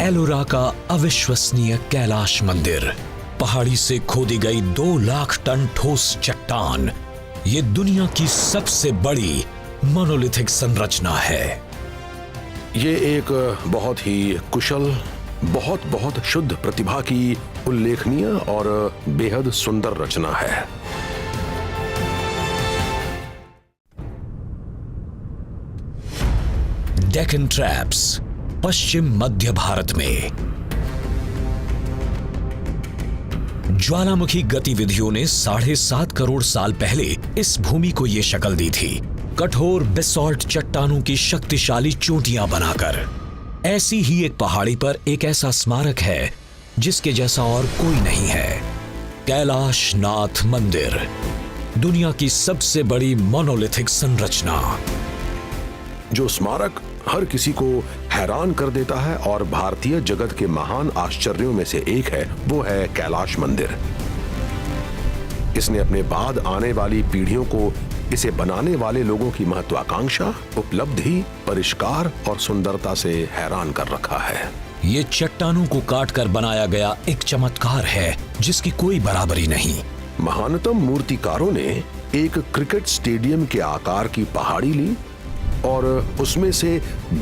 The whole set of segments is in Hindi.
एलोरा का अविश्वसनीय कैलाश मंदिर, पहाड़ी से खोदी गई 2 लाख टन ठोस चट्टान, ये दुनिया की सबसे बड़ी मोनोलिथिक संरचना है। ये एक बहुत ही कुशल, बहुत शुद्ध प्रतिभा की उल्लेखनीय और बेहद सुंदर रचना है। डेक्कन ट्रैप्स, पश्चिम मध्य भारत में ज्वालामुखी गतिविधियों ने 7.5 करोड़ साल पहले इस भूमि को यह शक्ल दी थी, कठोर बेसॉल्ट चट्टानों की शक्तिशाली चोटियां बनाकर। ऐसी ही एक पहाड़ी पर एक ऐसा स्मारक है जिसके जैसा और कोई नहीं है, कैलाश नाथ मंदिर, दुनिया की सबसे बड़ी मोनोलिथिक संरचना। जो स्मारक हर किसी को हैरान कर देता है और भारतीय जगत के महान आश्चर्यों में से एक है, वो है कैलाश मंदिर। इसने अपने बाद आने वाली पीढ़ियों को इसे बनाने वाले लोगों की महत्वाकांक्षा, उपलब्धि, परिष्कार और सुंदरता से हैरान कर रखा है। ये चट्टानों को काटकर बनाया गया एक चमत्कार है जिसकी कोई बराबरी नहीं। महानतम मूर्तिकारों ने एक क्रिकेट स्टेडियम के आकार की पहाड़ी ली और उसमें से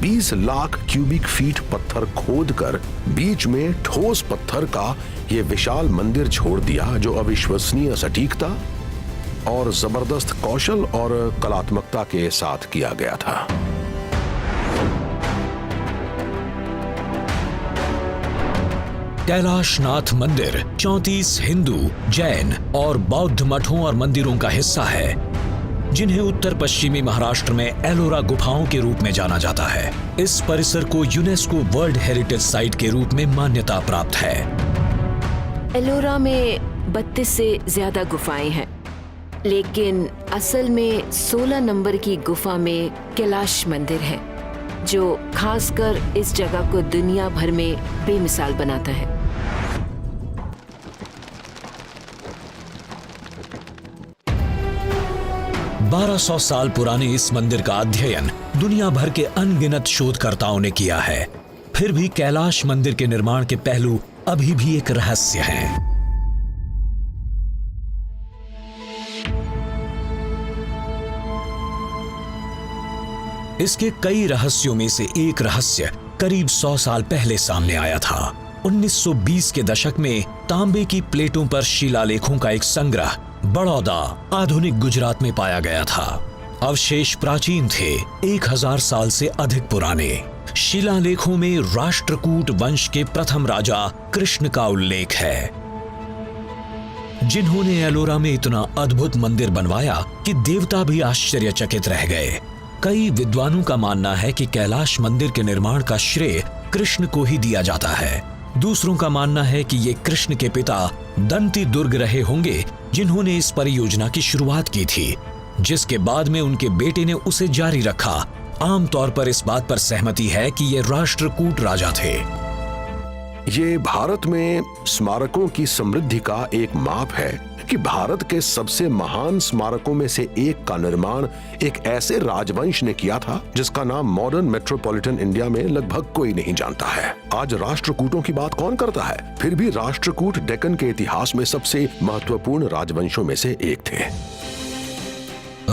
20 लाख क्यूबिक फीट पत्थर खोदकर बीच में ठोस पत्थर का ये विशाल मंदिर छोड़ दिया, जो अविश्वसनीय सटीकता और जबरदस्त कौशल और कलात्मकता के साथ किया गया था। कैलाश नाथ मंदिर 34 हिंदू, जैन और बौद्ध मठों और मंदिरों का हिस्सा है, जिन्हें उत्तर पश्चिमी महाराष्ट्र में एलोरा गुफाओं के रूप में जाना जाता है। इस परिसर को यूनेस्को वर्ल्ड हेरिटेज साइट के रूप में मान्यता प्राप्त है। एलोरा में 32 से ज्यादा गुफाएं हैं, लेकिन असल में 16 नंबर की गुफा में कैलाश मंदिर है, जो खासकर इस जगह को दुनिया भर में बेमिसाल बनाता है। 1200 साल पुराने इस मंदिर का अध्ययन दुनिया भर के अनगिनत शोधकर्ताओं ने किया है, फिर भी कैलाश मंदिर के निर्माण के पहलू अभी भी एक रहस्य हैं। इसके कई रहस्यों में से एक रहस्य करीब 100 साल पहले सामने आया था। 1920 के दशक में तांबे की प्लेटों पर शिलालेखों का एक संग्रह बड़ौदा, आधुनिक गुजरात में पाया गया था। अवशेष प्राचीन थे, 1000 साल से अधिक पुराने। शिलालेखों में राष्ट्रकूट वंश के प्रथम राजा कृष्ण का उल्लेख है, जिन्होंने एलोरा में इतना अद्भुत मंदिर बनवाया कि देवता भी आश्चर्यचकित रह गए। कई विद्वानों का मानना है कि कैलाश मंदिर के निर्माण का श्रेय कृष्ण को ही दिया जाता है। दूसरों का मानना है कि ये कृष्ण के पिता दंती दुर्ग रहे होंगे, जिन्होंने इस परियोजना की शुरुआत की थी, जिसके बाद में उनके बेटे ने उसे जारी रखा। आमतौर पर इस बात पर सहमति है कि ये राष्ट्रकूट राजा थे। ये भारत में स्मारकों की समृद्धि का एक माप है कि भारत के सबसे महान स्मारकों में से एक का निर्माण एक ऐसे राजवंश ने किया था जिसका नाम मॉडर्न मेट्रोपॉलिटन इंडिया में लगभग कोई नहीं जानता है। आज राष्ट्रकूटों की बात कौन करता है, फिर भी राष्ट्रकूट डेक्कन के इतिहास में सबसे महत्वपूर्ण राजवंशों में से एक थे।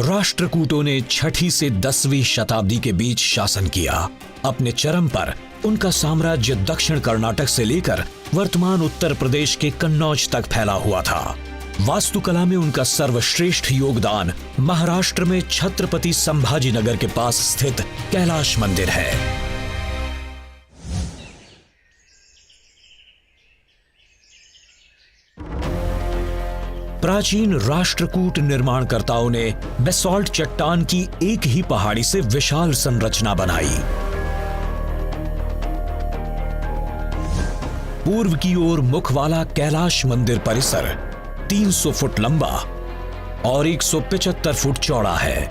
राष्ट्रकूटों ने 6वीं से 10वीं शताब्दी के बीच शासन किया। अपने चरम पर उनका साम्राज्य दक्षिण कर्नाटक से लेकर वर्तमान उत्तर प्रदेश के कन्नौज तक फैला हुआ था। वास्तुकला में उनका सर्वश्रेष्ठ योगदान महाराष्ट्र में छत्रपति संभाजीनगर के पास स्थित कैलाश मंदिर है। प्राचीन राष्ट्रकूट निर्माणकर्ताओं ने बेसॉल्ट चट्टान की एक ही पहाड़ी से विशाल संरचना बनाई। पूर्व की ओर मुख वाला कैलाश मंदिर परिसर 300 फुट लंबा और 175 फुट चौड़ा है।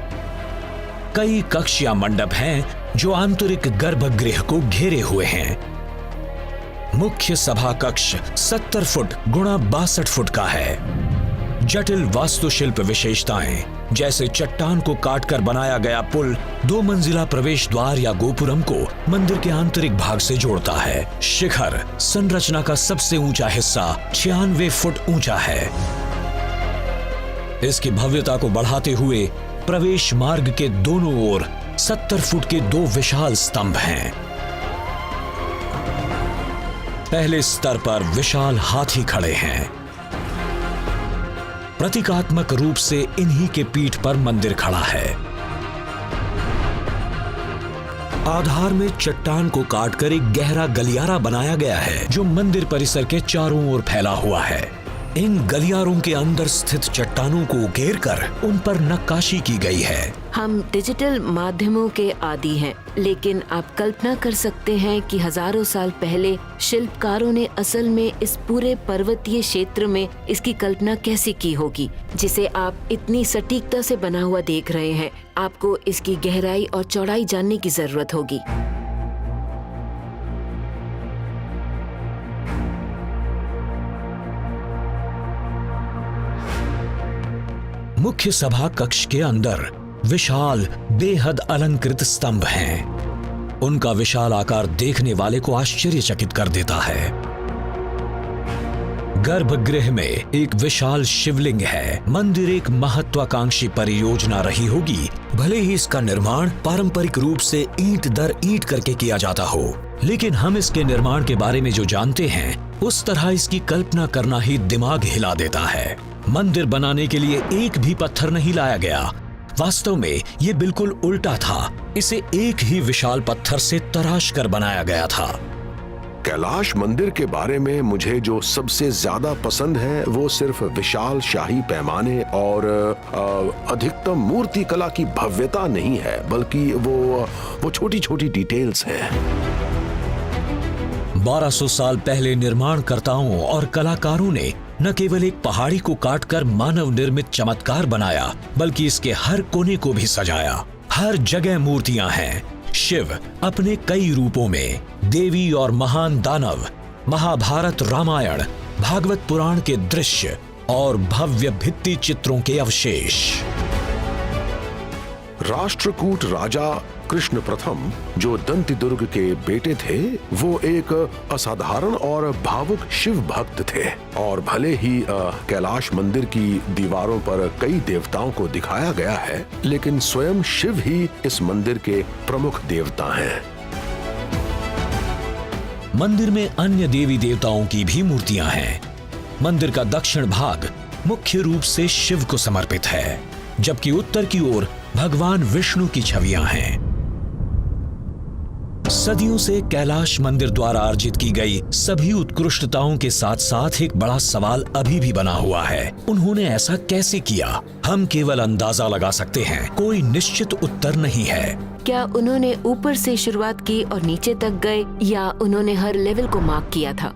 कई कक्ष या मंडप हैं जो आंतरिक गर्भगृह को घेरे हुए हैं। मुख्य सभा कक्ष 70 फुट गुणा 62 फुट का है। जटिल वास्तुशिल्प विशेषताएं, जैसे चट्टान को काटकर बनाया गया पुल 2 मंजिला प्रवेश द्वार या गोपुरम को मंदिर के आंतरिक भाग से जोड़ता है। शिखर संरचना का सबसे ऊंचा हिस्सा 96 फुट ऊंचा है। इसकी भव्यता को बढ़ाते हुए प्रवेश मार्ग के दोनों ओर 70 फुट के 2 विशाल स्तंभ हैं। पहले स्तर पर विशाल हाथी खड़े हैं। प्रतीकात्मक रूप से इन्हीं के पीठ पर मंदिर खड़ा है। आधार में चट्टान को काटकर एक गहरा गलियारा बनाया गया है जो मंदिर परिसर के चारों ओर फैला हुआ है। इन गलियारों के अंदर स्थित चट्टानों को घेरकर उन पर नक्काशी की गई है। हम डिजिटल माध्यमों के आदी हैं, लेकिन आप कल्पना कर सकते हैं कि हजारों साल पहले शिल्पकारों ने असल में इस पूरे पर्वतीय क्षेत्र में इसकी कल्पना कैसे की होगी, जिसे आप इतनी सटीकता से बना हुआ देख रहे हैं। आपको इसकी गहराई और चौड़ाई जानने की जरूरत होगी। मुख्य सभा कक्ष के अंदर विशाल बेहद अलंकृत स्तंभ हैं। उनका विशाल आकार देखने वाले को आश्चर्यचकित कर देता है। गर्भगृह में एक विशाल शिवलिंग है। मंदिर एक महत्वाकांक्षी परियोजना रही होगी, भले ही इसका निर्माण पारंपरिक रूप से ईंट दर ईंट करके किया जाता हो, लेकिन हम इसके निर्माण के बारे में जो जानते हैं उस तरह इसकी कल्पना करना ही दिमाग हिला देता है। मंदिर बनाने के लिए एक भी पत्थर नहीं लाया गया। वास्तव में ये बिल्कुल उल्टा था। इसे एक ही विशाल पत्थर से तराश कर बनाया गया था। कैलाश मंदिर के बारे में मुझे जो सबसे ज्यादा पसंद है वो सिर्फ विशाल शाही पैमाने और अधिकतम मूर्ति कला की भव्यता नहीं है, बल्कि वो छोटी छोटी डिटेल्स हैं। 1200 साल पहले निर्माणकर्ताओं और कलाकारों ने न केवल एक पहाड़ी को काटकर मानव निर्मित चमत्कार बनाया, बल्कि इसके हर कोने को भी सजाया। हर जगह मूर्तियां हैं। शिव अपने कई रूपों में, देवी और महान दानव, महाभारत, रामायण, भागवत पुराण के दृश्य और भव्य भित्ति चित्रों के अवशेष। राष्ट्रकूट राजा कृष्ण प्रथम, जो दंतिदुर्ग के बेटे थे, वो एक असाधारण और भावुक शिव भक्त थे। और भले ही कैलाश मंदिर की दीवारों पर कई देवताओं को दिखाया गया है, लेकिन स्वयं शिव ही इस मंदिर के प्रमुख देवता हैं। मंदिर में अन्य देवी देवताओं की भी मूर्तियां हैं। मंदिर का दक्षिण भाग मुख्य रूप से शिव को समर्पित है, जबकि उत्तर की ओर भगवान विष्णु की छवियां हैं। सदियों से कैलाश मंदिर द्वारा अर्जित की गई सभी उत्कृष्टताओं के साथ साथ एक बड़ा सवाल अभी भी बना हुआ है। उन्होंने ऐसा कैसे किया? हम केवल अंदाजा लगा सकते हैं, कोई निश्चित उत्तर नहीं है। क्या उन्होंने ऊपर से शुरुआत की और नीचे तक गए, या उन्होंने हर लेवल को मार्क किया था?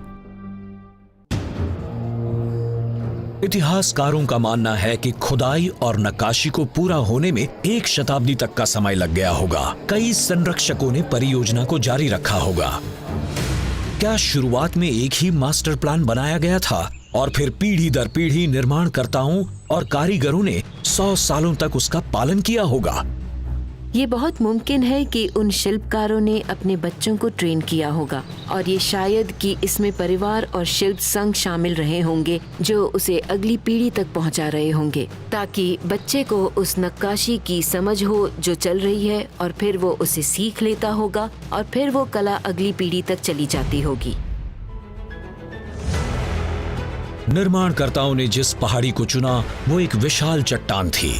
इतिहासकारों का मानना है कि खुदाई और नक्काशी को पूरा होने में 1 शताब्दी तक का समय लग गया होगा। कई संरक्षकों ने परियोजना को जारी रखा होगा। क्या शुरुआत में एक ही मास्टर प्लान बनाया गया था और फिर पीढ़ी दर पीढ़ी निर्माणकर्ताओं और कारीगरों ने 100 सालों तक उसका पालन किया होगा? ये बहुत मुमकिन है कि उन शिल्पकारों ने अपने बच्चों को ट्रेन किया होगा, और ये शायद कि इसमें परिवार और शिल्प संघ शामिल रहे होंगे जो उसे अगली पीढ़ी तक पहुंचा रहे होंगे, ताकि बच्चे को उस नक्काशी की समझ हो जो चल रही है, और फिर वो उसे सीख लेता होगा और फिर वो कला अगली पीढ़ी तक चली जाती होगी। निर्माणकर्ताओं ने जिस पहाड़ी को चुना वो एक विशाल चट्टान थी।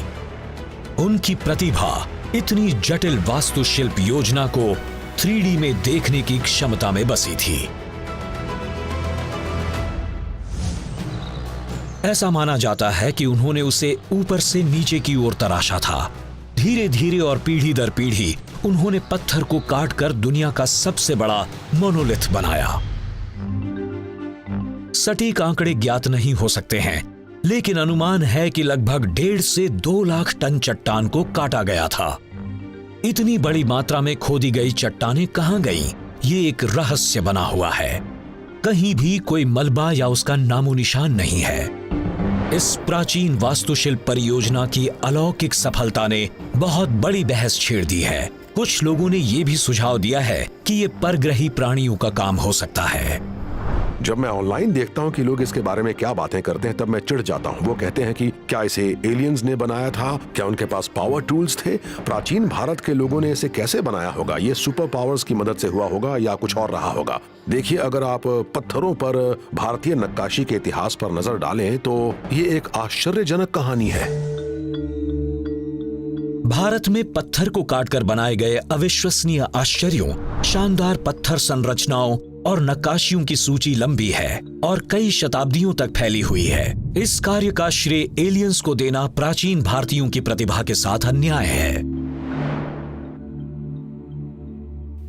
उनकी प्रतिभा इतनी जटिल वास्तुशिल्प योजना को 3D में देखने की क्षमता में बसी थी। ऐसा माना जाता है कि उन्होंने उसे ऊपर से नीचे की ओर तराशा था। धीरे धीरे और पीढ़ी दर पीढ़ी उन्होंने पत्थर को काटकर दुनिया का सबसे बड़ा मोनोलिथ बनाया। सटीक आंकड़े ज्ञात नहीं हो सकते हैं, लेकिन अनुमान है कि लगभग 1.5 से 2 लाख टन चट्टान को काटा गया था। इतनी बड़ी मात्रा में खोदी गई चट्टानें कहां गईं? ये एक रहस्य बना हुआ है। कहीं भी कोई मलबा या उसका नामो निशान नहीं है। इस प्राचीन वास्तुशिल्प परियोजना की अलौकिक सफलता ने बहुत बड़ी बहस छेड़ दी है। कुछ लोगों ने ये भी सुझाव दिया है कि ये परग्रही प्राणियों का काम हो सकता है। जब मैं ऑनलाइन देखता हूँ कि लोग इसके बारे में क्या बातें करते हैं, तब मैं चिढ़ जाता हूँ। वो कहते हैं कि क्या इसे एलियंस ने बनाया था, क्या उनके पास पावर टूल्स थे, प्राचीन भारत के लोगों ने इसे कैसे बनाया होगा, ये सुपर पावर्स की मदद से हुआ होगा या कुछ और रहा होगा। देखिए, अगर आप पत्थरों पर भारतीय नक्काशी के इतिहास पर नजर डालें तो ये एक आश्चर्यजनक कहानी है। भारत में पत्थर को काटकर बनाए गए अविश्वसनीय आश्चर्यों, शानदार पत्थर संरचनाओं और नक्काशियों की सूची लंबी है और कई शताब्दियों तक फैली हुई है। इस कार्य का श्रेय एलियंस को देना प्राचीन भारतीयों की प्रतिभा के साथ अन्याय है।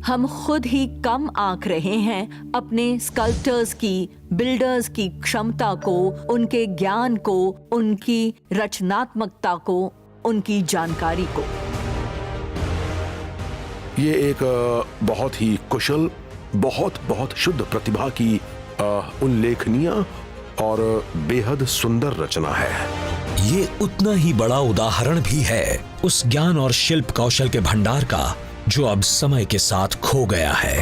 हम खुद ही कम आंक रहे हैं अपने स्कल्प्टर्स की, बिल्डर्स की क्षमता को, उनके ज्ञान को, उनकी रचनात्मकता को, उनकी जानकारी को। ये एक बहुत ही कुशल, बहुत शुद्ध प्रतिभा की उल्लेखनीय और बेहद सुंदर रचना है। ये उतना ही बड़ा उदाहरण भी है उस ज्ञान और शिल्प कौशल के भंडार का जो अब समय के साथ खो गया है।